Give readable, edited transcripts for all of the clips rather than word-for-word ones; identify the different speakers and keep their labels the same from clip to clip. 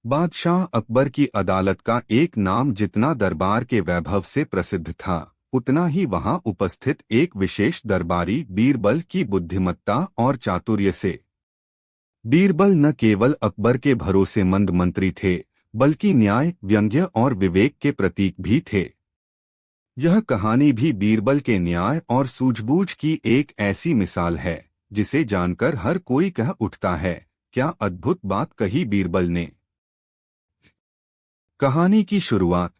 Speaker 1: बादशाह अकबर की अदालत का एक नाम जितना दरबार के वैभव से प्रसिद्ध था, उतना ही वहां उपस्थित एक विशेष दरबारी बीरबल की बुद्धिमत्ता और चातुर्य से। बीरबल न केवल अकबर के भरोसेमंद मंत्री थे, बल्कि न्याय, व्यंग्य और विवेक के प्रतीक भी थे। यह कहानी भी बीरबल के न्याय और सूझबूझ की एक ऐसी मिसाल है जिसे जानकर हर कोई कह उठता है, क्या अद्भुत बात कही बीरबल ने। कहानी की शुरुआत।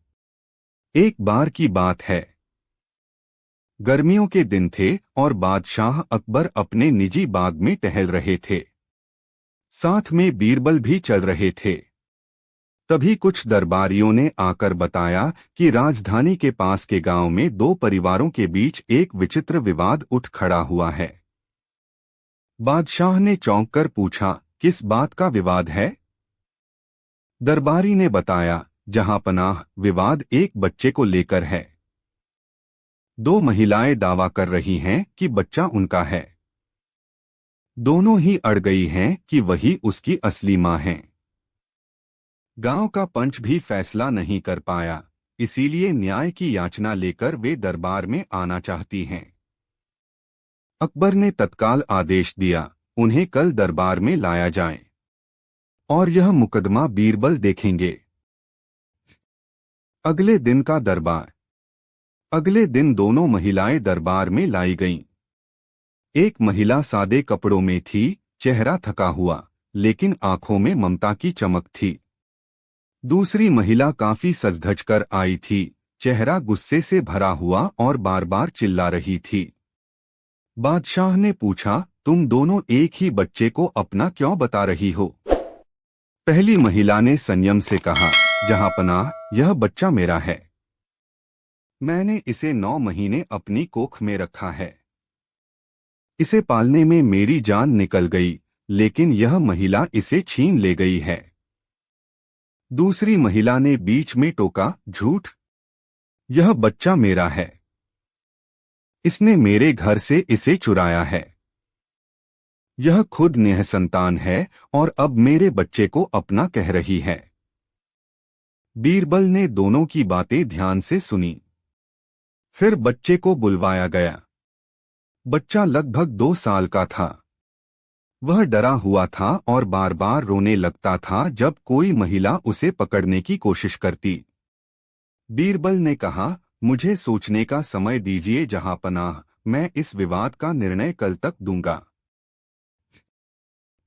Speaker 1: एक बार की बात है। गर्मियों के दिन थे और बादशाह अकबर अपने निजी बाग में टहल रहे थे। साथ में बीरबल भी चल रहे थे। तभी कुछ दरबारियों ने आकर बताया कि राजधानी के पास के गांव में दो परिवारों के बीच एक विचित्र विवाद उठ खड़ा हुआ है। बादशाह ने चौंक कर पूछा, किस बात का विवाद है? दरबारी ने बताया, जहांपनाह, विवाद एक बच्चे को लेकर है। दो महिलाएं दावा कर रही हैं कि बच्चा उनका है। दोनों ही अड़ गई हैं कि वही उसकी असली मां है। गांव का पंच भी फैसला नहीं कर पाया, इसीलिए न्याय की याचना लेकर वे दरबार में आना चाहती हैं। अकबर ने तत्काल आदेश दिया, उन्हें कल दरबार में लाया जाए और यह मुकदमा बीरबल देखेंगे। अगले दिन का दरबार। अगले दिन दोनों महिलाएं दरबार में लाई गईं। एक महिला सादे कपड़ों में थी, चेहरा थका हुआ, लेकिन आंखों में ममता की चमक थी। दूसरी महिला काफी सज-धज कर आई थी, चेहरा गुस्से से भरा हुआ और बार बार चिल्ला रही थी। बादशाह ने पूछा, तुम दोनों एक ही बच्चे को अपना क्यों बता रही हो? पहली महिला ने संयम से कहा, जहांपनाह, यह बच्चा मेरा है। मैंने इसे 9 महीने अपनी कोख में रखा है। इसे पालने में मेरी जान निकल गई, लेकिन यह महिला इसे छीन ले गई है। दूसरी महिला ने बीच में टोका, झूठ। यह बच्चा मेरा है। इसने मेरे घर से इसे चुराया है। यह खुद निःसंतान है और अब मेरे बच्चे को अपना कह रही है। बीरबल ने दोनों की बातें ध्यान से सुनी। फिर बच्चे को बुलवाया गया। बच्चा लगभग 2 साल का था। वह डरा हुआ था और बार बार रोने लगता था जब कोई महिला उसे पकड़ने की कोशिश करती। बीरबल ने कहा, मुझे सोचने का समय दीजिए जहांपनाह, मैं इस विवाद का निर्णय कल तक दूंगा।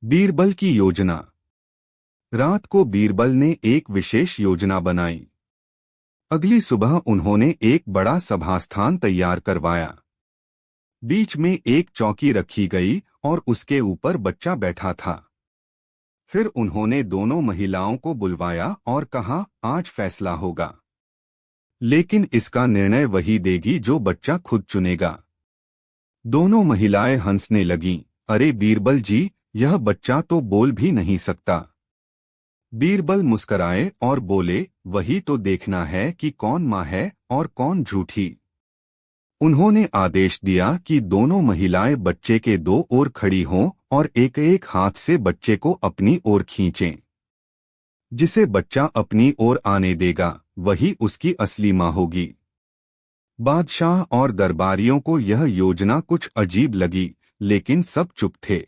Speaker 1: बीरबल की योजना। रात को बीरबल ने एक विशेष योजना बनाई। अगली सुबह उन्होंने एक बड़ा सभास्थान तैयार करवाया। बीच में एक चौकी रखी गई और उसके ऊपर बच्चा बैठा था। फिर उन्होंने दोनों महिलाओं को बुलवाया और कहा, आज फैसला होगा, लेकिन इसका निर्णय वही देगी जो बच्चा खुद चुनेगा। दोनों महिलाएं हंसने लगीं, अरे बीरबल जी, यह बच्चा तो बोल भी नहीं सकता। बीरबल मुस्कराए और बोले, वही तो देखना है कि कौन मां है और कौन झूठी। उन्होंने आदेश दिया कि दोनों महिलाएं बच्चे के 2 ओर खड़ी हों और एक एक हाथ से बच्चे को अपनी ओर खींचें। जिसे बच्चा अपनी ओर आने देगा, वही उसकी असली मां होगी। बादशाह और दरबारियों को यह योजना कुछ अजीब लगी, लेकिन सब चुप थे।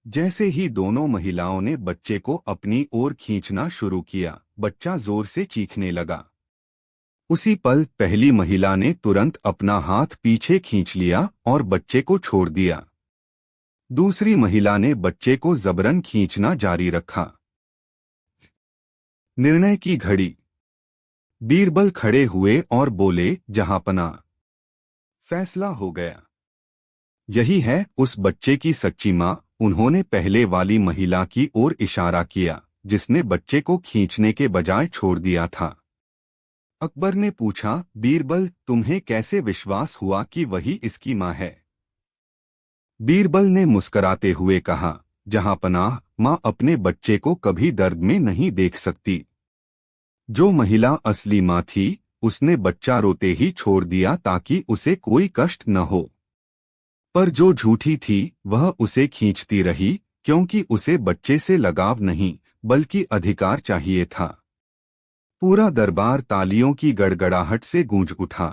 Speaker 1: जैसे ही दोनों महिलाओं ने बच्चे को अपनी ओर खींचना शुरू किया, बच्चा जोर से चीखने लगा। उसी पल पहली महिला ने तुरंत अपना हाथ पीछे खींच लिया और बच्चे को छोड़ दिया। दूसरी महिला ने बच्चे को जबरन खींचना जारी रखा। निर्णय की घड़ी। बीरबल खड़े हुए और बोले, जहांपनाह, फैसला हो गया। यही है उस बच्चे की सच्ची मां। उन्होंने पहले वाली महिला की ओर इशारा किया, जिसने बच्चे को खींचने के बजाय छोड़ दिया था। अकबर ने पूछा, बीरबल, तुम्हें कैसे विश्वास हुआ कि वही इसकी मां है? बीरबल ने मुस्कराते हुए कहा, जहांपनाह, मां अपने बच्चे को कभी दर्द में नहीं देख सकती। जो महिला असली मां थी, उसने बच्चा रोते ही छोड़ दिया ताकि उसे कोई कष्ट न हो। पर जो झूठी थी, वह उसे खींचती रही, क्योंकि उसे बच्चे से लगाव नहीं, बल्कि अधिकार चाहिए था। पूरा दरबार तालियों की गड़गड़ाहट से गूंज उठा।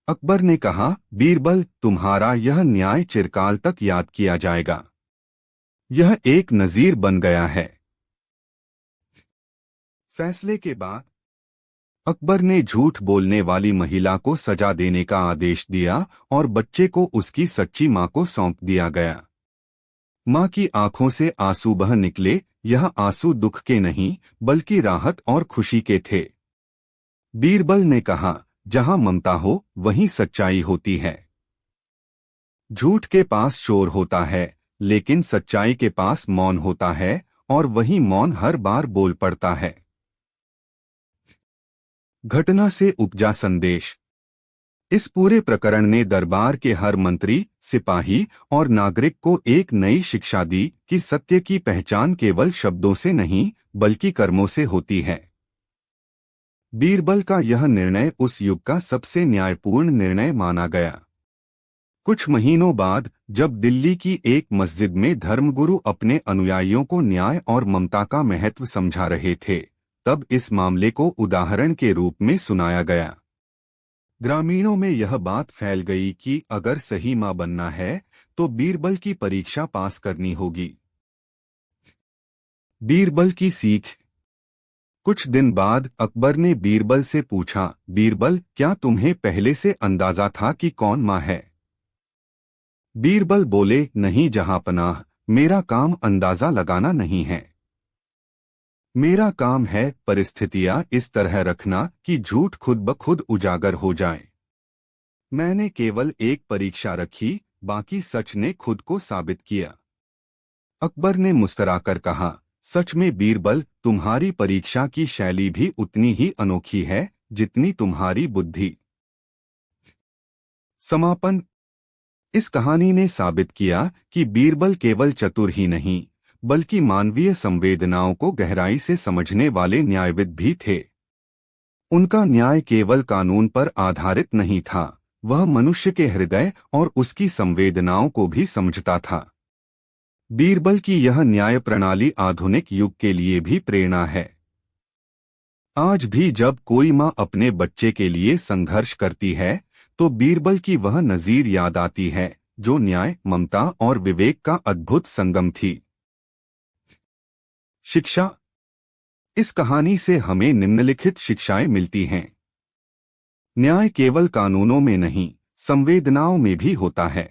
Speaker 1: अकबर ने कहा, बीरबल, तुम्हारा यह न्याय चिरकाल तक याद किया जाएगा। यह एक नजीर बन गया है। फैसले के बाद अकबर ने झूठ बोलने वाली महिला को सजा देने का आदेश दिया और बच्चे को उसकी सच्ची मां को सौंप दिया गया। मां की आंखों से आंसू बह निकले। यह आंसू दुख के नहीं बल्कि राहत और खुशी के थे। बीरबल ने कहा, जहां ममता हो वहीं सच्चाई होती है। झूठ के पास शोर होता है, लेकिन सच्चाई के पास मौन होता है, और वही मौन हर बार बोल पड़ता है। घटना से उपजा संदेश। इस पूरे प्रकरण ने दरबार के हर मंत्री, सिपाही और नागरिक को एक नई शिक्षा दी कि सत्य की पहचान केवल शब्दों से नहीं बल्कि कर्मों से होती है। बीरबल का यह निर्णय उस युग का सबसे न्यायपूर्ण निर्णय माना गया। कुछ महीनों बाद जब दिल्ली की एक मस्जिद में धर्मगुरु अपने अनुयायियों को न्याय और ममता का महत्व समझा रहे थे, तब इस मामले को उदाहरण के रूप में सुनाया गया। ग्रामीणों में यह बात फैल गई कि अगर सही मां बनना है तो बीरबल की परीक्षा पास करनी होगी। बीरबल की सीख। कुछ दिन बाद अकबर ने बीरबल से पूछा, बीरबल, क्या तुम्हें पहले से अंदाजा था कि कौन मां है? बीरबल बोले, नहीं जहांपनाह, मेरा काम अंदाजा लगाना नहीं है। मेरा काम है परिस्थितियां इस तरह रखना कि झूठ खुद ब खुद उजागर हो जाए। मैंने केवल एक परीक्षा रखी, बाकी सच ने खुद को साबित किया। अकबर ने मुस्कुराकर कहा, सच में बीरबल, तुम्हारी परीक्षा की शैली भी उतनी ही अनोखी है जितनी तुम्हारी बुद्धि। समापन। इस कहानी ने साबित किया कि बीरबल केवल चतुर ही नहीं बल्कि मानवीय संवेदनाओं को गहराई से समझने वाले न्यायविद भी थे। उनका न्याय केवल कानून पर आधारित नहीं था, वह मनुष्य के हृदय और उसकी संवेदनाओं को भी समझता था। बीरबल की यह न्याय प्रणाली आधुनिक युग के लिए भी प्रेरणा है। आज भी जब कोई मां अपने बच्चे के लिए संघर्ष करती है तो बीरबल की वह नजीर याद आती है, जो न्याय, ममता और विवेक का अद्भुत संगम थी। शिक्षा। इस कहानी से हमें निम्नलिखित शिक्षाएं मिलती हैं। न्याय केवल कानूनों में नहीं, संवेदनाओं में भी होता है।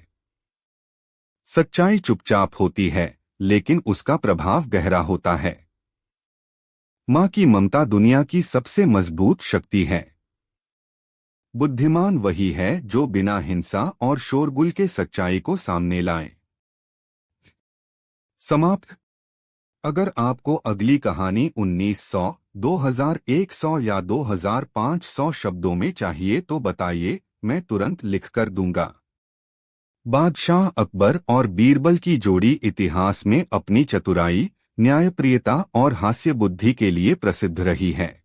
Speaker 1: सच्चाई चुपचाप होती है, लेकिन उसका प्रभाव गहरा होता है। मां की ममता दुनिया की सबसे मजबूत शक्ति है। बुद्धिमान वही है जो बिना हिंसा और शोरगुल के सच्चाई को सामने लाए। समाप्त। अगर आपको अगली कहानी 1900, 2100 या 2500 शब्दों में चाहिए तो बताइए, मैं तुरंत लिखकर दूंगा। बादशाह अकबर और बीरबल की जोड़ी इतिहास में अपनी चतुराई, न्यायप्रियता और हास्य बुद्धि के लिए प्रसिद्ध रही है।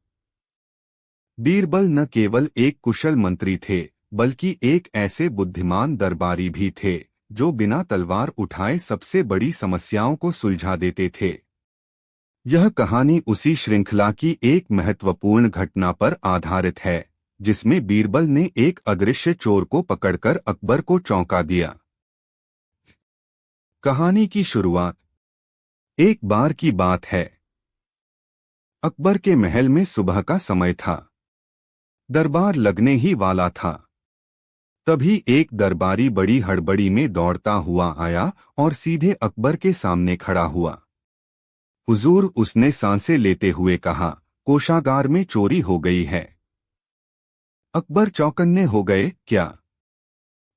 Speaker 1: बीरबल न केवल एक कुशल मंत्री थे बल्कि एक ऐसे बुद्धिमान दरबारी भी थे जो बिना तलवार उठाए सबसे बड़ी समस्याओं को सुलझा देते थे। यह कहानी उसी श्रृंखला की एक महत्वपूर्ण घटना पर आधारित है जिसमें बीरबल ने एक अदृश्य चोर को पकड़कर अकबर को चौंका दिया। कहानी की शुरुआत। एक बार की बात है। अकबर के महल में सुबह का समय था। दरबार लगने ही वाला था। तभी एक दरबारी बड़ी हड़बड़ी में दौड़ता हुआ आया और सीधे अकबर के सामने खड़ा हुआ। हुजूर, उसने सांसें लेते हुए कहा, कोषागार में चोरी हो गई है। अकबर चौकन्ने हो गए। क्या?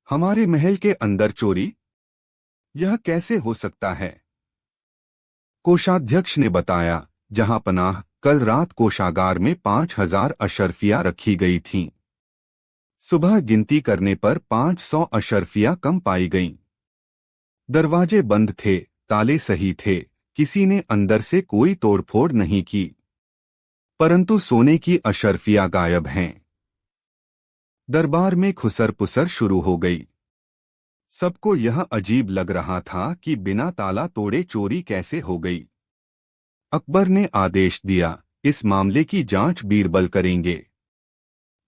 Speaker 1: हमारे महल के अंदर चोरी? यह कैसे हो सकता है? कोषाध्यक्ष ने बताया, जहांपनाह, कल रात कोषागार में 5000 अशर्फियां रखी गई थीं। सुबह गिनती करने पर 500 अशर्फियां कम पाई गईं। दरवाजे बंद थे, ताले सही थे, किसी ने अंदर से कोई तोड़फोड़ नहीं की। परंतु सोने की अशर्फियां गायब हैं। दरबार में खुसर पुसर शुरू हो गई। सबको यह अजीब लग रहा था कि बिना ताला तोड़े चोरी कैसे हो गई। अकबर ने आदेश दिया, इस मामले की जांच बीरबल करेंगे।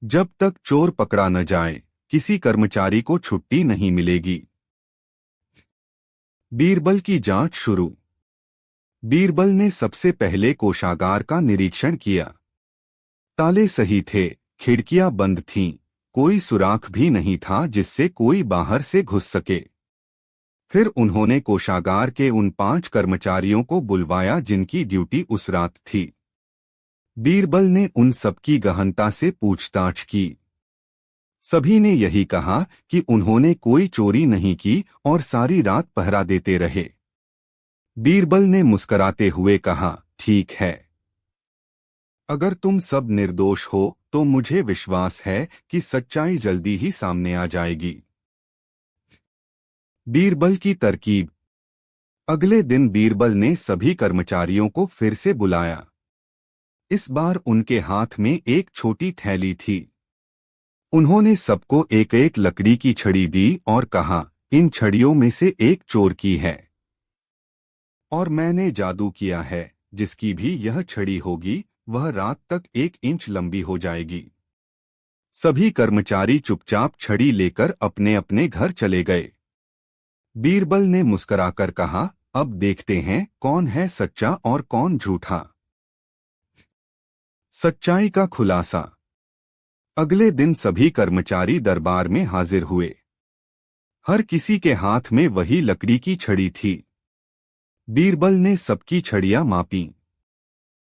Speaker 1: जब तक चोर पकड़ा न जाए किसी कर्मचारी को छुट्टी नहीं मिलेगी। बीरबल की जांच शुरू। बीरबल ने सबसे पहले कोषागार का निरीक्षण किया। ताले सही थे, खिड़कियां बंद थीं, कोई सुराख भी नहीं था जिससे कोई बाहर से घुस सके। फिर उन्होंने कोषागार के उन 5 कर्मचारियों को बुलवाया जिनकी ड्यूटी उस रात थी। बीरबल ने उन सबकी गहनता से पूछताछ की। सभी ने यही कहा कि उन्होंने कोई चोरी नहीं की और सारी रात पहरा देते रहे। बीरबल ने मुस्कराते हुए कहा, ठीक है, अगर तुम सब निर्दोष हो तो मुझे विश्वास है कि सच्चाई जल्दी ही सामने आ जाएगी। बीरबल की तरकीब। अगले दिन बीरबल ने सभी कर्मचारियों को फिर से बुलाया। इस बार उनके हाथ में एक छोटी थैली थी। उन्होंने सबको एक एक लकड़ी की छड़ी दी और कहा, इन छड़ियों में से एक चोर की है और मैंने जादू किया है। जिसकी भी यह छड़ी होगी वह रात तक 1 इंच लंबी हो जाएगी। सभी कर्मचारी चुपचाप छड़ी लेकर अपने अपने घर चले गए। बीरबल ने मुस्कुराकर कहा, अब देखते हैं कौन है सच्चा और कौन झूठा। सच्चाई का खुलासा। अगले दिन सभी कर्मचारी दरबार में हाजिर हुए। हर किसी के हाथ में वही लकड़ी की छड़ी थी। बीरबल ने सबकी छड़ियां मापी।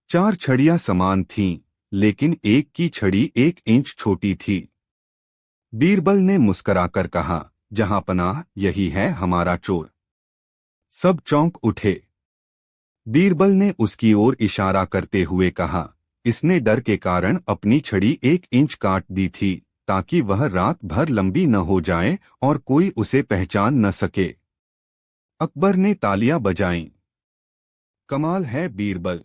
Speaker 1: 4 छड़ियां समान थीं, लेकिन एक की छड़ी 1 इंच छोटी थी। बीरबल ने मुस्कुराकर कहा, जहां पनाह यही है हमारा चोर। सब चौंक उठे। बीरबल ने उसकी ओर इशारा करते हुए कहा, इसने डर के कारण अपनी छड़ी 1 इंच काट दी थी ताकि वह रात भर लंबी न हो जाए और कोई उसे पहचान न सके। अकबर ने तालियां बजाईं। कमाल है बीरबल,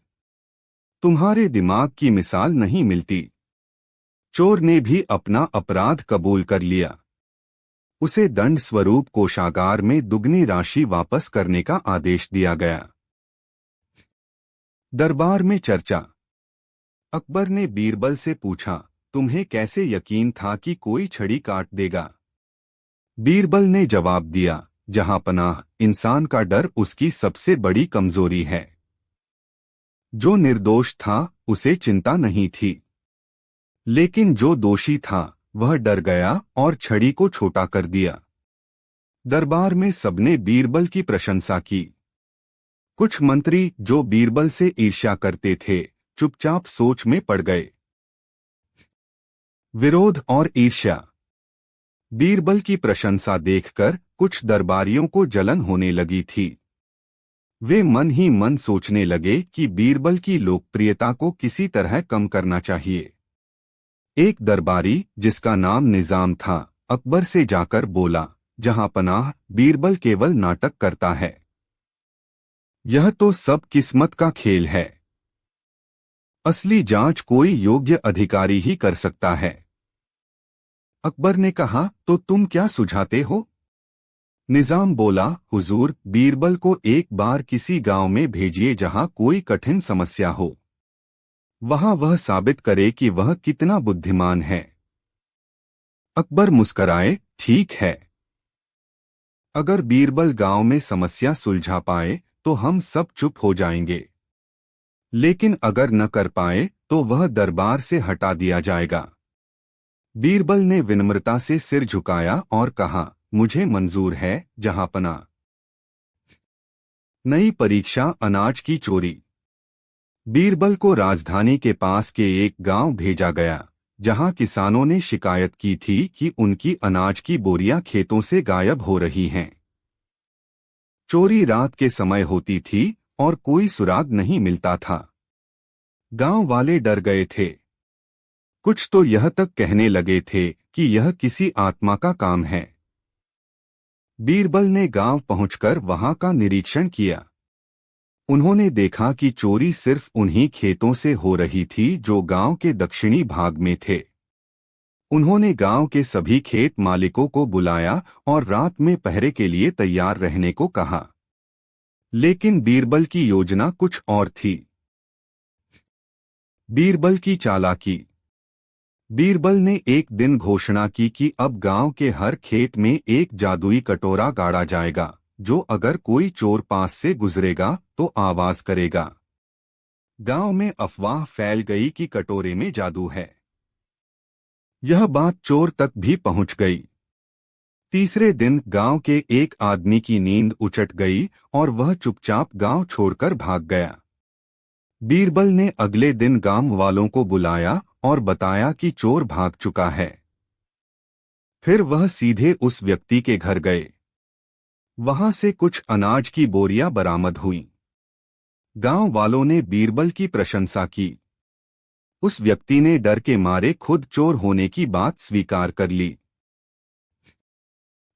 Speaker 1: तुम्हारे दिमाग की मिसाल नहीं मिलती। चोर ने भी अपना अपराध कबूल कर लिया। उसे दंड स्वरूप कोषागार में दुगनी राशि वापस करने का आदेश दिया गया। दरबार में चर्चा। अकबर ने बीरबल से पूछा, तुम्हें कैसे यकीन था कि कोई छड़ी काट देगा? बीरबल ने जवाब दिया, जहां पनाह इंसान का डर उसकी सबसे बड़ी कमजोरी है। जो निर्दोष था उसे चिंता नहीं थी, लेकिन जो दोषी था वह डर गया और छड़ी को छोटा कर दिया। दरबार में सबने बीरबल की प्रशंसा की। कुछ मंत्री जो बीरबल से ईर्ष्या करते थे चुपचाप सोच में पड़ गए। विरोध और ईर्ष्या। बीरबल की प्रशंसा देखकर कुछ दरबारियों को जलन होने लगी थी। वे मन ही मन सोचने लगे कि बीरबल की लोकप्रियता को किसी तरह कम करना चाहिए। एक दरबारी जिसका नाम निजाम था अकबर से जाकर बोला, जहां पनाह बीरबल केवल नाटक करता है। यह तो सब किस्मत का खेल है। असली जांच कोई योग्य अधिकारी ही कर सकता है। अकबर ने कहा, तो तुम क्या सुझाते हो? निजाम बोला, हुजूर, बीरबल को एक बार किसी गांव में भेजिए जहां कोई कठिन समस्या हो। वहां वह साबित करे कि वह कितना बुद्धिमान है। अकबर मुस्कराए, ठीक है। अगर बीरबल गांव में समस्या सुलझा पाए तो हम सब चुप हो जाएंगे, लेकिन अगर न कर पाए तो वह दरबार से हटा दिया जाएगा। बीरबल ने विनम्रता से सिर झुकाया और कहा, मुझे मंजूर है जहांपना। नई परीक्षा, अनाज की चोरी। बीरबल को राजधानी के पास के एक गांव भेजा गया जहां किसानों ने शिकायत की थी कि उनकी अनाज की बोरियां खेतों से गायब हो रही हैं। चोरी रात के समय होती थी और कोई सुराग नहीं मिलता था। गांव वाले डर गए थे। कुछ तो यह तक कहने लगे थे कि यह किसी आत्मा का काम है। बीरबल ने गांव पहुंचकर वहां का निरीक्षण किया। उन्होंने देखा कि चोरी सिर्फ उन्हीं खेतों से हो रही थी जो गांव के दक्षिणी भाग में थे। उन्होंने गांव के सभी खेत मालिकों को बुलाया और रात में पहरे के लिए तैयार रहने को कहा। लेकिन बीरबल की योजना कुछ और थी। बीरबल की चालाकी। बीरबल ने एक दिन घोषणा की कि अब गांव के हर खेत में एक जादुई कटोरा गाड़ा जाएगा, जो अगर कोई चोर पास से गुजरेगा तो आवाज करेगा। गांव में अफवाह फैल गई कि कटोरे में जादू है। यह बात चोर तक भी पहुंच गई। तीसरे दिन गांव के एक आदमी की नींद उचट गई और वह चुपचाप गांव छोड़कर भाग गया। बीरबल ने अगले दिन गांव वालों को बुलाया और बताया कि चोर भाग चुका है। फिर वह सीधे उस व्यक्ति के घर गए। वहां से कुछ अनाज की बोरियां बरामद हुईं। गांव वालों ने बीरबल की प्रशंसा की। उस व्यक्ति ने डर के मारे खुद चोर होने की बात स्वीकार कर ली।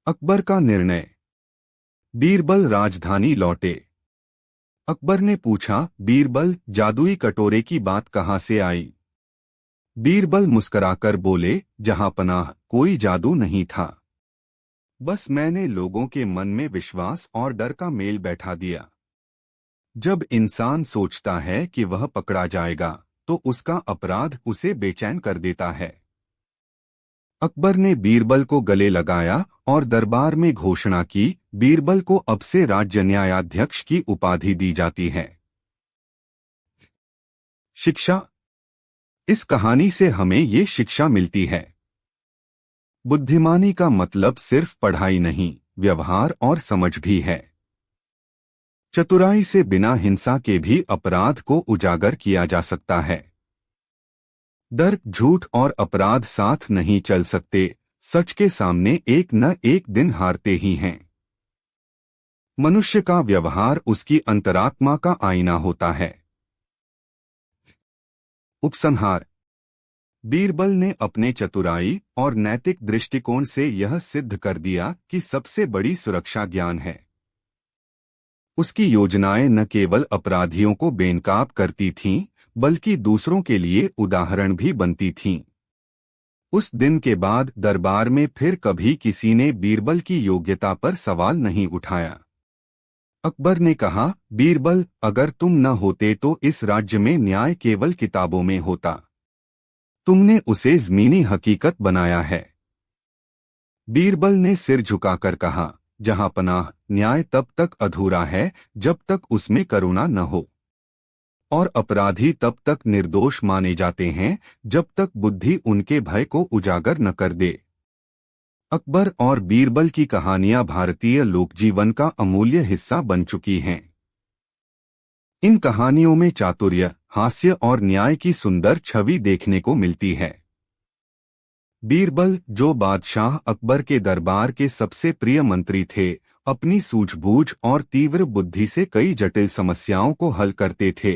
Speaker 1: अकबर का निर्णय। बीरबल राजधानी लौटे। अकबर ने पूछा, बीरबल, जादुई कटोरे की बात कहां से आई? बीरबल मुस्कुराकर बोले, जहां पनाह, कोई जादू नहीं था। बस मैंने लोगों के मन में विश्वास और डर का मेल बैठा दिया। जब इंसान सोचता है कि वह पकड़ा जाएगा, तो उसका अपराध उसे बेचैन कर देता है। अकबर ने बीरबल को गले लगाया और दरबार में घोषणा की, बीरबल को अब से राज्य न्यायाध्यक्ष की उपाधि दी जाती है। शिक्षा। इस कहानी से हमें ये शिक्षा मिलती है। बुद्धिमानी का मतलब सिर्फ पढ़ाई नहीं, व्यवहार और समझ भी है। चतुराई से बिना हिंसा के भी अपराध को उजागर किया जा सकता है। डर, झूठ और अपराध साथ नहीं चल सकते। सच के सामने एक न एक दिन हारते ही हैं। मनुष्य का व्यवहार उसकी अंतरात्मा का आईना होता है। उपसंहार। बीरबल ने अपने चतुराई और नैतिक दृष्टिकोण से यह सिद्ध कर दिया कि सबसे बड़ी सुरक्षा ज्ञान है। उसकी योजनाएं न केवल अपराधियों को बेनकाब करती थीं, बल्कि दूसरों के लिए उदाहरण भी बनती थीं। उस दिन के बाद दरबार में फिर कभी किसी ने बीरबल की योग्यता पर सवाल नहीं उठाया। अकबर ने कहा, बीरबल, अगर तुम न होते तो इस राज्य में न्याय केवल किताबों में होता। तुमने उसे ज़मीनी हकीकत बनाया है। बीरबल ने सिर झुकाकर कहा, जहां पनाह, न्याय तब तक अधूरा है जब तक उसमें करुणा न हो, और अपराधी तब तक निर्दोष माने जाते हैं जब तक बुद्धि उनके भय को उजागर न कर दे। अकबर और बीरबल की कहानियां भारतीय लोकजीवन का अमूल्य हिस्सा बन चुकी हैं। इन कहानियों में चातुर्य, हास्य और न्याय की सुंदर छवि देखने को मिलती है। बीरबल, जो बादशाह अकबर के दरबार के सबसे प्रिय मंत्री थे, अपनी सूझबूझ और तीव्र बुद्धि से कई जटिल समस्याओं को हल करते थे।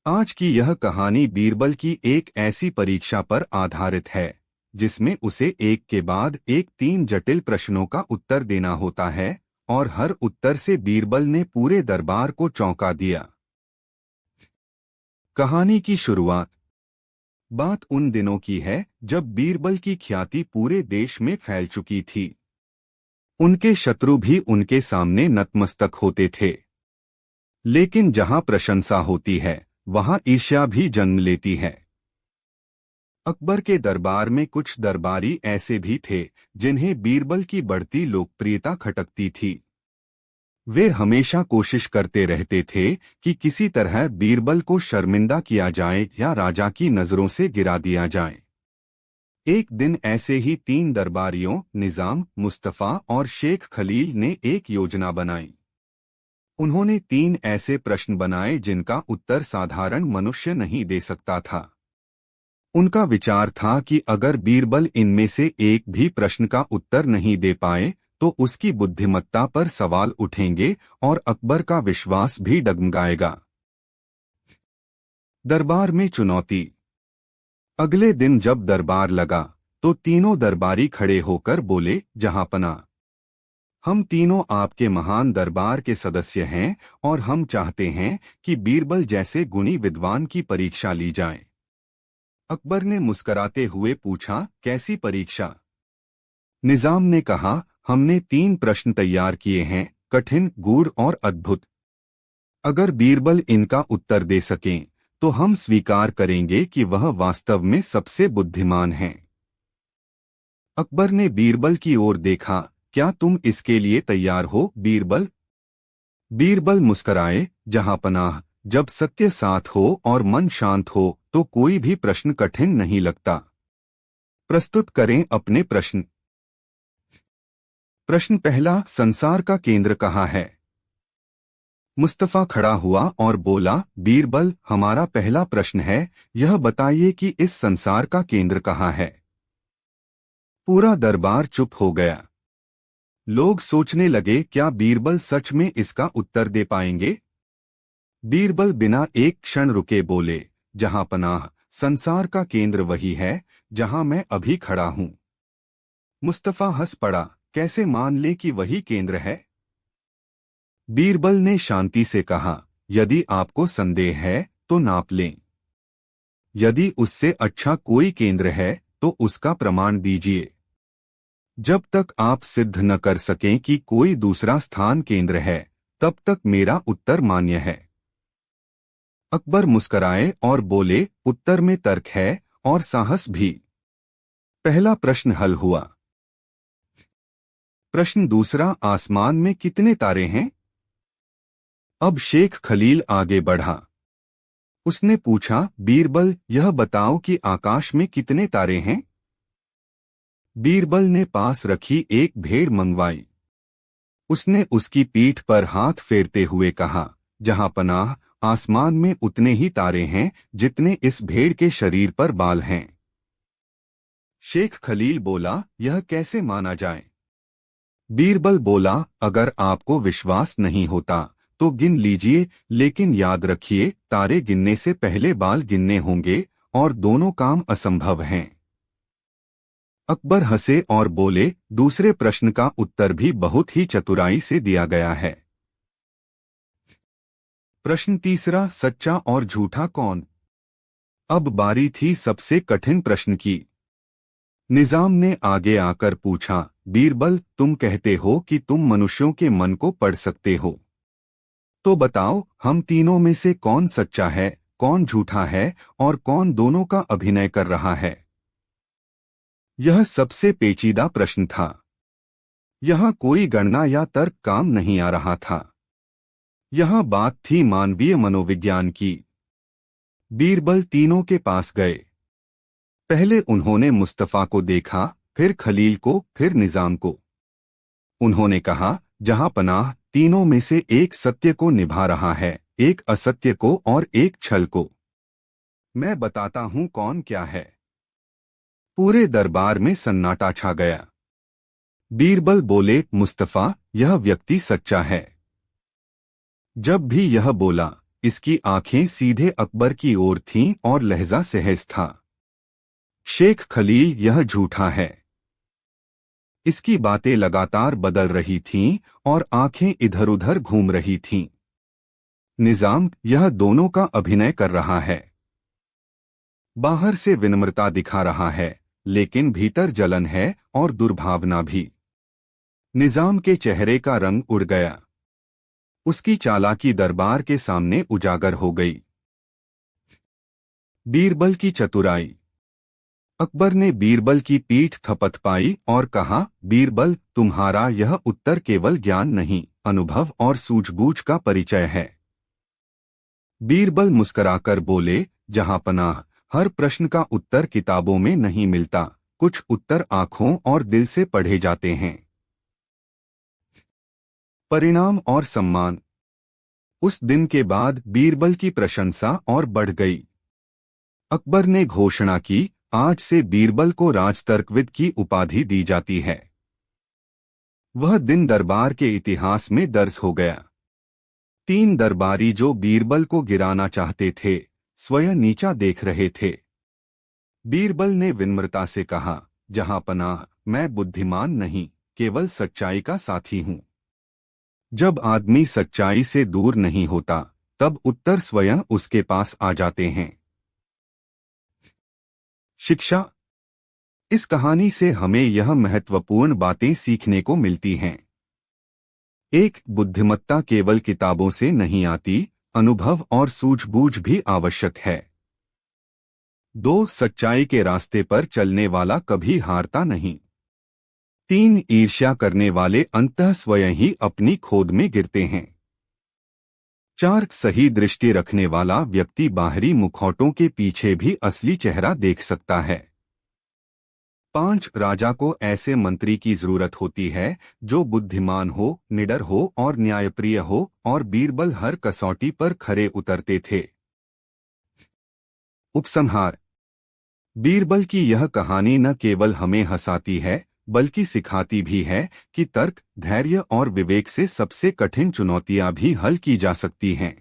Speaker 1: आज की यह कहानी बीरबल की एक ऐसी परीक्षा पर आधारित है जिसमें उसे एक के बाद एक 3 जटिल प्रश्नों का उत्तर देना होता है, और हर उत्तर से बीरबल ने पूरे दरबार को चौंका दिया। कहानी की शुरुआत। बात उन दिनों की है जब बीरबल की ख्याति पूरे देश में फैल चुकी थी। उनके शत्रु भी उनके सामने नतमस्तक होते थे। लेकिन जहां प्रशंसा होती है, वहां ईर्ष्या भी जन्म लेती है। अकबर के दरबार में कुछ दरबारी ऐसे भी थे जिन्हें बीरबल की बढ़ती लोकप्रियता खटकती थी। वे हमेशा कोशिश करते रहते थे कि किसी तरह बीरबल को शर्मिंदा किया जाए या राजा की नजरों से गिरा दिया जाए। एक दिन ऐसे ही 3 दरबारियों, निजाम, मुस्तफा और शेख खलील ने एक योजना बनाई। उन्होंने 3 ऐसे प्रश्न बनाए जिनका उत्तर साधारण मनुष्य नहीं दे सकता था। उनका विचार था कि अगर बीरबल इनमें से एक भी प्रश्न का उत्तर नहीं दे पाए तो उसकी बुद्धिमत्ता पर सवाल उठेंगे और अकबर का विश्वास भी डगमगाएगा। दरबार में चुनौती। अगले दिन जब दरबार लगा तो तीनों दरबारी खड़े होकर बोले, जहांपना, हम तीनों आपके महान दरबार के सदस्य हैं और हम चाहते हैं कि बीरबल जैसे गुणी विद्वान की परीक्षा ली जाए। अकबर ने मुस्कराते हुए पूछा, कैसी परीक्षा? निजाम ने कहा, हमने 3 प्रश्न तैयार किए हैं, कठिन, गूढ़ और अद्भुत। अगर बीरबल इनका उत्तर दे सकें तो हम स्वीकार करेंगे कि वह वास्तव में सबसे बुद्धिमान है। अकबर ने बीरबल की ओर देखा। क्या तुम इसके लिए तैयार हो, बीरबल? बीरबल मुस्कराए। जहांपनाह, जब सत्य साथ हो और मन शांत हो तो कोई भी प्रश्न कठिन नहीं लगता। प्रस्तुत करें अपने प्रश्न। प्रश्न पहला, संसार का केंद्र कहाँ है? मुस्तफा खड़ा हुआ और बोला, बीरबल, हमारा पहला प्रश्न है, यह बताइए कि इस संसार का केंद्र कहाँ है? पूरा दरबार चुप हो गया। लोग सोचने लगे, क्या बीरबल सच में इसका उत्तर दे पाएंगे? बीरबल बिना एक क्षण रुके बोले, जहांपनाह, संसार का केंद्र वही है जहां मैं अभी खड़ा हूं। मुस्तफा हंस पड़ा। कैसे मान ले कि वही केंद्र है? बीरबल ने शांति से कहा, यदि आपको संदेह है तो नाप लें। यदि उससे अच्छा कोई केंद्र है तो उसका प्रमाण दीजिए। जब तक आप सिद्ध न कर सकें कि कोई दूसरा स्थान केंद्र है, तब तक मेरा उत्तर मान्य है। अकबर मुस्कराए और बोले, उत्तर में तर्क है और साहस भी। पहला प्रश्न हल हुआ। प्रश्न दूसरा, आसमान में कितने तारे हैं? अब शेख खलील आगे बढ़ा। उसने पूछा, बीरबल, यह बताओ कि आकाश में कितने तारे हैं? बीरबल ने पास रखी एक भेड़ मंगवाई। उसने उसकी पीठ पर हाथ फेरते हुए कहा, जहांपनाह, आसमान में उतने ही तारे हैं जितने इस भेड़ के शरीर पर बाल हैं। शेख खलील बोला, यह कैसे माना जाए? बीरबल बोला, अगर आपको विश्वास नहीं होता तो गिन लीजिए, लेकिन याद रखिए, तारे गिनने से पहले बाल गिनने होंगे और दोनों काम असंभव हैं। अकबर हंसे और बोले, दूसरे प्रश्न का उत्तर भी बहुत ही चतुराई से दिया गया है। प्रश्न तीसरा, सच्चा और झूठा कौन? अब बारी थी सबसे कठिन प्रश्न की। निजाम ने आगे आकर पूछा, बीरबल, तुम कहते हो कि तुम मनुष्यों के मन को पढ़ सकते हो, तो बताओ, हम तीनों में से कौन सच्चा है, कौन झूठा है और कौन दोनों का अभिनय कर रहा है? यह सबसे पेचीदा प्रश्न था। यहां कोई गणना या तर्क काम नहीं आ रहा था। यहां बात थी मानवीय मनोविज्ञान की। बीरबल तीनों के पास गए। पहले उन्होंने मुस्तफा को देखा, फिर खलील को, फिर निजाम को। उन्होंने कहा, जहांपनाह, तीनों में से एक सत्य को निभा रहा है, एक असत्य को और एक छल को। मैं बताता हूं कौन क्या है। पूरे दरबार में सन्नाटा छा गया। बीरबल बोले, मुस्तफा, यह व्यक्ति सच्चा है। जब भी यह बोला, इसकी आंखें सीधे अकबर की ओर थीं और लहजा सहज था। शेख खलील, यह झूठा है। इसकी बातें लगातार बदल रही थीं और आंखें इधर-उधर घूम रही थीं। निजाम, यह दोनों का अभिनय कर रहा है। बाहर से विनम्रता दिखा रहा है, लेकिन भीतर जलन है और दुर्भावना भी। निजाम के चेहरे का रंग उड़ गया। उसकी चालाकी दरबार के सामने उजागर हो गई। बीरबल की चतुराई। अकबर ने बीरबल की पीठ थपथपाई और कहा, बीरबल, तुम्हारा यह उत्तर केवल ज्ञान नहीं, अनुभव और सूझबूझ का परिचय है। बीरबल मुस्कुराकर बोले, जहांपनाह, हर प्रश्न का उत्तर किताबों में नहीं मिलता, कुछ उत्तर आंखों और दिल से पढ़े जाते हैं। परिणाम और सम्मान। उस दिन के बाद बीरबल की प्रशंसा और बढ़ गई। अकबर ने घोषणा की, आज से बीरबल को राजतर्कविद की उपाधि दी जाती है। वह दिन दरबार के इतिहास में दर्ज हो गया। 3 दरबारी जो बीरबल को गिराना चाहते थे, स्वयं नीचा देख रहे थे। बीरबल ने विनम्रता से कहा, जहांपनाह, मैं बुद्धिमान नहीं, केवल सच्चाई का साथी हूं। जब आदमी सच्चाई से दूर नहीं होता, तब उत्तर स्वयं उसके पास आ जाते हैं। शिक्षा। इस कहानी से हमें यह महत्वपूर्ण बातें सीखने को मिलती हैं। 1. बुद्धिमत्ता केवल किताबों से नहीं आती, अनुभव और सूझबूझ भी आवश्यक है। 2 सच्चाई के रास्ते पर चलने वाला कभी हारता नहीं। 3 ईर्ष्या करने वाले अंततः स्वयं ही अपनी खोद में गिरते हैं। 4 सही दृष्टि रखने वाला व्यक्ति बाहरी मुखौटों के पीछे भी असली चेहरा देख सकता है। 5 राजा को ऐसे मंत्री की जरूरत होती है जो बुद्धिमान हो, निडर हो और न्यायप्रिय हो, और बीरबल हर कसौटी पर खरे उतरते थे। उपसंहार। बीरबल की यह कहानी न केवल हमें हंसाती है बल्कि सिखाती भी है कि तर्क, धैर्य और विवेक से सबसे कठिन चुनौतियां भी हल की जा सकती हैं।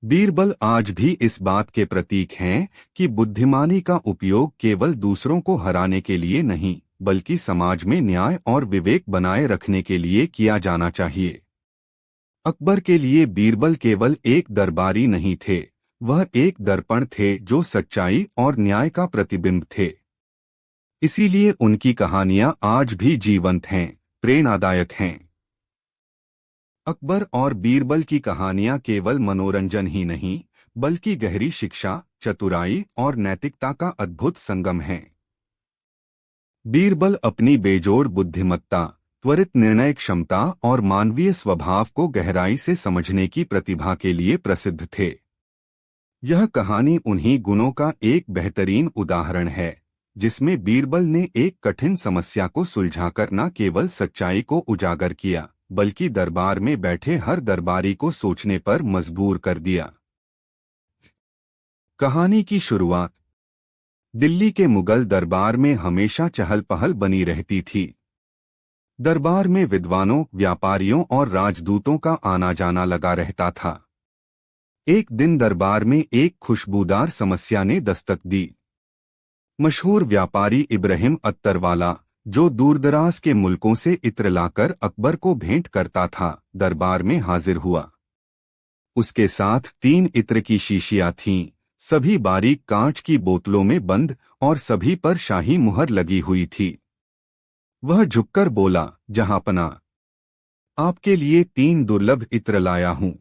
Speaker 1: बीरबल आज भी इस बात के प्रतीक हैं कि बुद्धिमानी का उपयोग केवल दूसरों को हराने के लिए नहीं बल्कि समाज में न्याय और विवेक बनाए रखने के लिए किया जाना चाहिए। अकबर के लिए बीरबल केवल एक दरबारी नहीं थे, वह एक दर्पण थे जो सच्चाई और न्याय का प्रतिबिंब थे। इसीलिए उनकी कहानियां आज भी जीवंत हैं, प्रेरणादायक हैं। अकबर और बीरबल की कहानियां केवल मनोरंजन ही नहीं बल्कि गहरी शिक्षा, चतुराई और नैतिकता का अद्भुत संगम हैं। बीरबल अपनी बेजोड़ बुद्धिमत्ता, त्वरित निर्णय क्षमता और मानवीय स्वभाव को गहराई से समझने की प्रतिभा के लिए प्रसिद्ध थे। यह कहानी उन्हीं गुणों का एक बेहतरीन उदाहरण है जिसमें बीरबल ने एक कठिन समस्या को सुलझाकर न केवल सच्चाई को उजागर किया बल्कि दरबार में बैठे हर दरबारी को सोचने पर मजबूर कर दिया। कहानी की शुरुआत। दिल्ली के मुगल दरबार में हमेशा चहल पहल बनी रहती थी। दरबार में विद्वानों, व्यापारियों और राजदूतों का आना जाना लगा रहता था। एक दिन दरबार में एक खुशबूदार समस्या ने दस्तक दी। मशहूर व्यापारी इब्राहिम अत्तरवाला, जो दूरदराज के मुल्कों से इत्र लाकर अकबर को भेंट करता था, दरबार में हाजिर हुआ। उसके साथ 3 इत्र की शीशियां थीं, सभी बारीक कांच की बोतलों में बंद और सभी पर शाही मुहर लगी हुई थी। वह झुककर बोला, जहांपना, आपके लिए 3 दुर्लभ इत्र लाया हूं।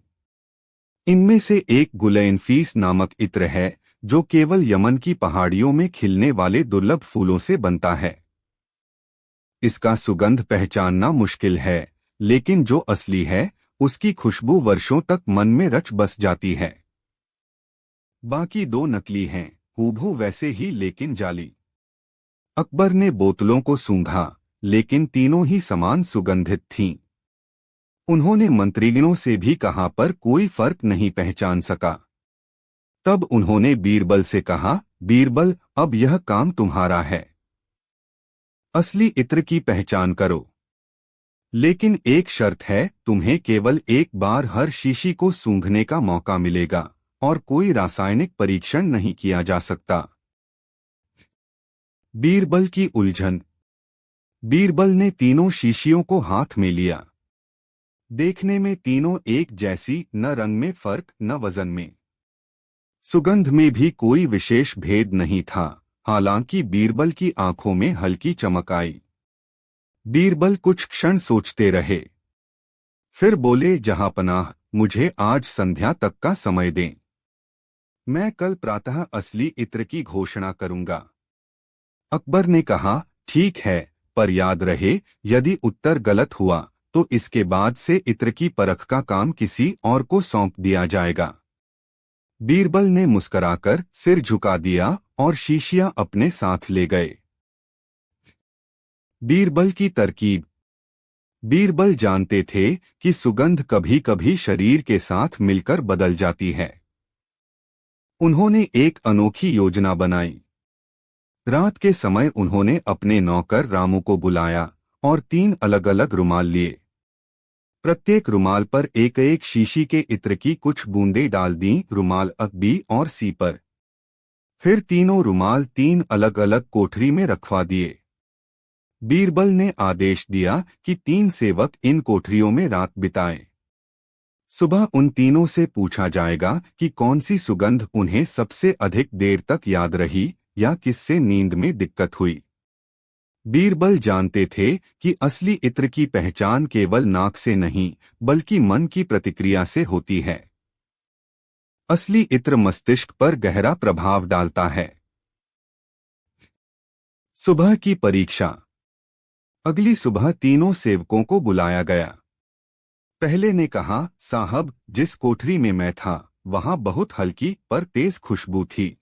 Speaker 1: इनमें से एक गुलैनफीस नामक इत्र है जो केवल यमन की पहाड़ियों में खिलने वाले दुर्लभ फूलों से बनता है। इसका सुगंध पहचानना मुश्किल है, लेकिन जो असली है उसकी खुशबू वर्षों तक मन में रच बस जाती है। बाकी 2 नकली हैं, हूबहू वैसे ही लेकिन जाली। अकबर ने बोतलों को सूंघा, लेकिन तीनों ही समान सुगंधित थीं। उन्होंने मंत्रियों से भी कहा पर कोई फर्क नहीं पहचान सका। तब उन्होंने बीरबल से कहा, बीरबल, अब यह काम तुम्हारा है। असली इत्र की पहचान करो। लेकिन एक शर्त है, तुम्हें केवल एक बार हर शीशी को सूंघने का मौका मिलेगा और कोई रासायनिक परीक्षण नहीं किया जा सकता। बीरबल की उलझन। बीरबल ने तीनों शीशियों को हाथ में लिया। देखने में तीनों एक जैसी, न रंग में फर्क न वजन में। सुगंध में भी कोई विशेष भेद नहीं था, हालांकि बीरबल की आंखों में हल्की चमक आई। बीरबल कुछ क्षण सोचते रहे, फिर बोले, जहांपनाह, मुझे आज संध्या तक का समय दें। मैं कल प्रातः असली इत्र की घोषणा करूंगा। अकबर ने कहा, ठीक है, पर याद रहे, यदि उत्तर गलत हुआ तो इसके बाद से इत्र की परख का काम किसी और को सौंप दिया जाएगा। बीरबल ने मुस्कुराकर सिर झुका दिया और शीशियां अपने साथ ले गए। बीरबल की तरकीब। बीरबल जानते थे कि सुगंध कभी कभी शरीर के साथ मिलकर बदल जाती है। उन्होंने एक अनोखी योजना बनाई। रात के समय उन्होंने अपने नौकर रामू को बुलाया और 3 अलग अलग रुमाल लिए। प्रत्येक रुमाल पर एक एक शीशी के इत्र की कुछ बूंदें डाल दीं, रुमाल अ, बी और सी पर। फिर तीनों रुमाल 3 अलग अलग कोठरी में रखवा दिए। बीरबल ने आदेश दिया कि 3 सेवक इन कोठरियों में रात बिताएं। सुबह उन तीनों से पूछा जाएगा कि कौन सी सुगंध उन्हें सबसे अधिक देर तक याद रही या किससे नींद में दिक्कत हुई। बीरबल जानते थे कि असली इत्र की पहचान केवल नाक से नहीं बल्कि मन की प्रतिक्रिया से होती है। असली इत्र मस्तिष्क पर गहरा प्रभाव डालता है। सुबह की परीक्षा। अगली सुबह तीनों सेवकों को बुलाया गया। पहले ने कहा, साहब, जिस कोठरी में मैं था वहां बहुत हल्की पर तेज खुशबू थी।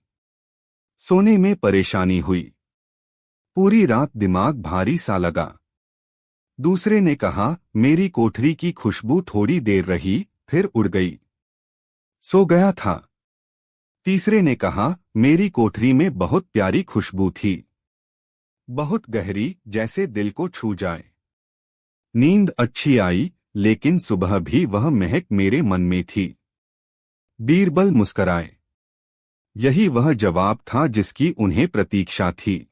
Speaker 1: सोने में परेशानी हुई। पूरी रात दिमाग भारी सा लगा। दूसरे ने कहा, मेरी कोठरी की खुशबू थोड़ी देर रही, फिर उड़ गई। सो गया था। तीसरे ने कहा, मेरी कोठरी में बहुत प्यारी खुशबू थी, बहुत गहरी, जैसे दिल को छू जाए। नींद अच्छी आई, लेकिन सुबह भी वह महक मेरे मन में थी। बीरबल मुस्कराए। यही वह जवाब था जिसकी उन्हें प्रतीक्षा थी।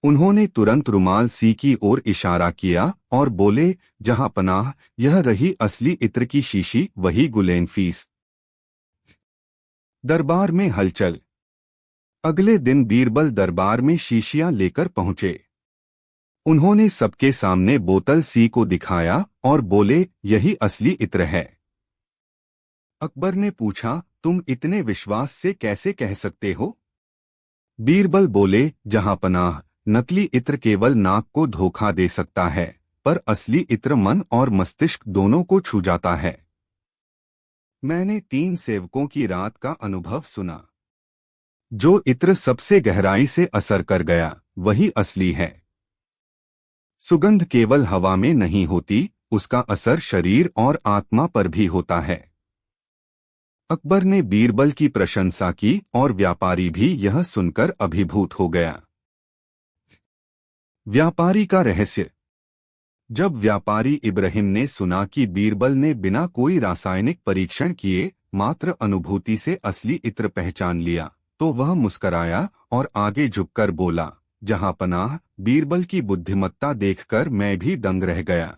Speaker 1: उन्होंने तुरंत रुमाल सी की ओर इशारा किया और बोले, जहां पनाह, यह रही असली इत्र की शीशी, वही गुलेनफीस। दरबार में हलचल। अगले दिन बीरबल दरबार में शीशियां लेकर पहुंचे। उन्होंने सबके सामने बोतल सी को दिखाया और बोले, यही असली इत्र है। अकबर ने पूछा, तुम इतने विश्वास से कैसे कह सकते हो? बीरबल बोले, जहां पनाह, नकली इत्र केवल नाक को धोखा दे सकता है, पर असली इत्र मन और मस्तिष्क दोनों को छू जाता है। मैंने 3 सेवकों की रात का अनुभव सुना। जो इत्र सबसे गहराई से असर कर गया वही असली है। सुगंध केवल हवा में नहीं होती, उसका असर शरीर और आत्मा पर भी होता है। अकबर ने बीरबल की प्रशंसा की और व्यापारी भी यह सुनकर अभिभूत हो गया। व्यापारी का रहस्य। जब व्यापारी इब्राहिम ने सुना कि बीरबल ने बिना कोई रासायनिक परीक्षण किए मात्र अनुभूति से असली इत्र पहचान लिया, तो वह मुस्कराया और आगे झुककर बोला, जहां पनाह, बीरबल की बुद्धिमत्ता देखकर मैं भी दंग रह गया।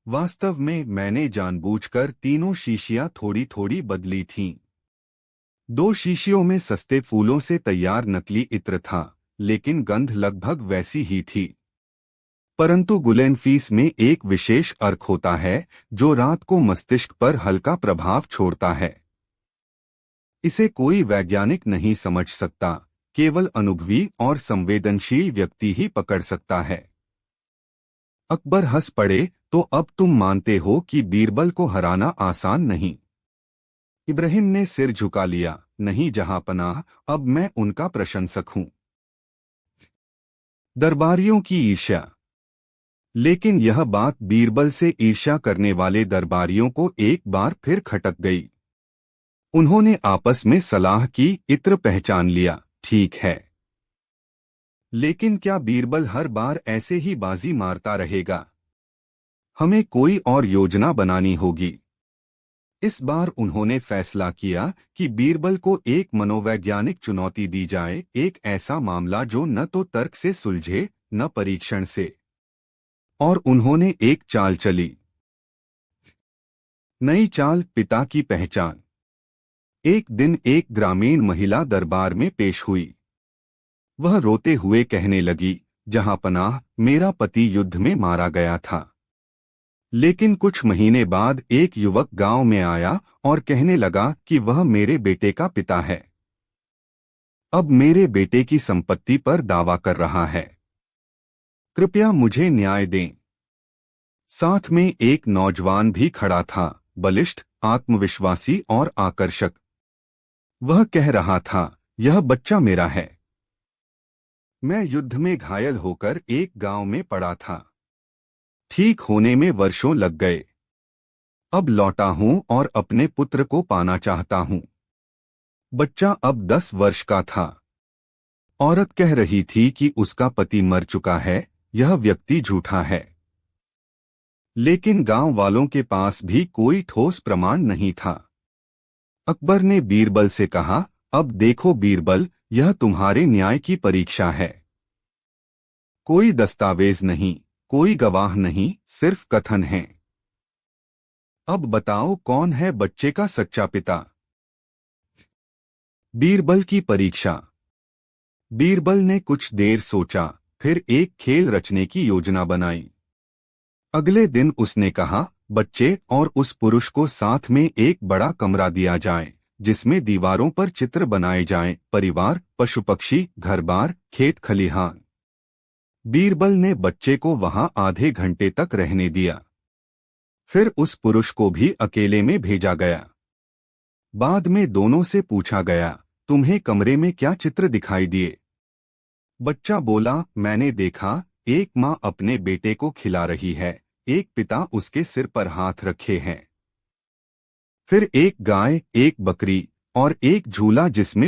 Speaker 1: वास्तव में मैंने जानबूझकर तीनों शीशियां थोड़ी थोड़ी बदली थीं। 2 शीशियों में सस्ते फूलों से तैयार नकली इत्र था, लेकिन गंध लगभग वैसी ही थी। परंतु गुलेनफीस में एक विशेष अर्क होता है जो रात को मस्तिष्क पर हल्का प्रभाव छोड़ता है। इसे कोई वैज्ञानिक नहीं समझ सकता, केवल अनुभवी और संवेदनशील व्यक्ति ही पकड़ सकता है। अकबर हंस पड़े, तो अब तुम मानते हो कि बीरबल को हराना आसान नहीं? इब्राहिम ने सिर झुका लिया, नहीं जहां पनाह, अब मैं उनका प्रशंसक हूं। दरबारियों की ईर्ष्या। लेकिन यह बात बीरबल से ईर्ष्या करने वाले दरबारियों को एक बार फिर खटक गई। उन्होंने आपस में सलाह की, इत्र पहचान लिया, ठीक है, लेकिन क्या बीरबल हर बार ऐसे ही बाजी मारता रहेगा? हमें कोई और योजना बनानी होगी। इस बार उन्होंने फैसला किया कि बीरबल को एक मनोवैज्ञानिक चुनौती दी जाए, एक ऐसा मामला जो न तो तर्क से सुलझे न परीक्षण से। और उन्होंने एक चाल चली। नई चाल, पिता की पहचान। एक दिन एक ग्रामीण महिला दरबार में पेश हुई। वह रोते हुए कहने लगी, जहां पनाह, मेरा पति युद्ध में मारा गया था, लेकिन कुछ महीने बाद एक युवक गांव में आया और कहने लगा कि वह मेरे बेटे का पिता है। अब मेरे बेटे की संपत्ति पर दावा कर रहा है। कृपया मुझे न्याय दें। साथ में एक नौजवान भी खड़ा था, बलिष्ठ, आत्मविश्वासी और आकर्षक। वह कह रहा था, यह बच्चा मेरा है। मैं युद्ध में घायल होकर एक गांव में पड़ा था। ठीक होने में वर्षों लग गए। अब लौटा हूं और अपने पुत्र को पाना चाहता हूं। बच्चा अब 10 वर्ष का था। औरत कह रही थी कि उसका पति मर चुका है, यह व्यक्ति झूठा है। लेकिन गांव वालों के पास भी कोई ठोस प्रमाण नहीं था। अकबर ने बीरबल से कहा, अब देखो बीरबल, यह तुम्हारे न्याय की परीक्षा है। कोई दस्तावेज नहीं, कोई गवाह नहीं, सिर्फ कथन है। अब बताओ कौन है बच्चे का सच्चा पिता? बीरबल की परीक्षा। बीरबल ने कुछ देर सोचा, फिर एक खेल रचने की योजना बनाई। अगले दिन उसने कहा, बच्चे और उस पुरुष को साथ में एक बड़ा कमरा दिया जाए, जिसमें दीवारों पर चित्र बनाए जाएं, परिवार, पशु पक्षी, घर बार, खेत खलिहान। बीरबल ने बच्चे को वहां आधे घंटे तक रहने दिया। फिर उस पुरुष को भी अकेले में भेजा गया। बाद में दोनों से पूछा गया, तुम्हें कमरे में क्या चित्र दिखाई दिए? बच्चा बोला, मैंने देखा एक माँ अपने बेटे को खिला रही है, एक पिता उसके सिर पर हाथ रखे हैं, फिर एक गाय, एक बकरी और एक झूला जिसमें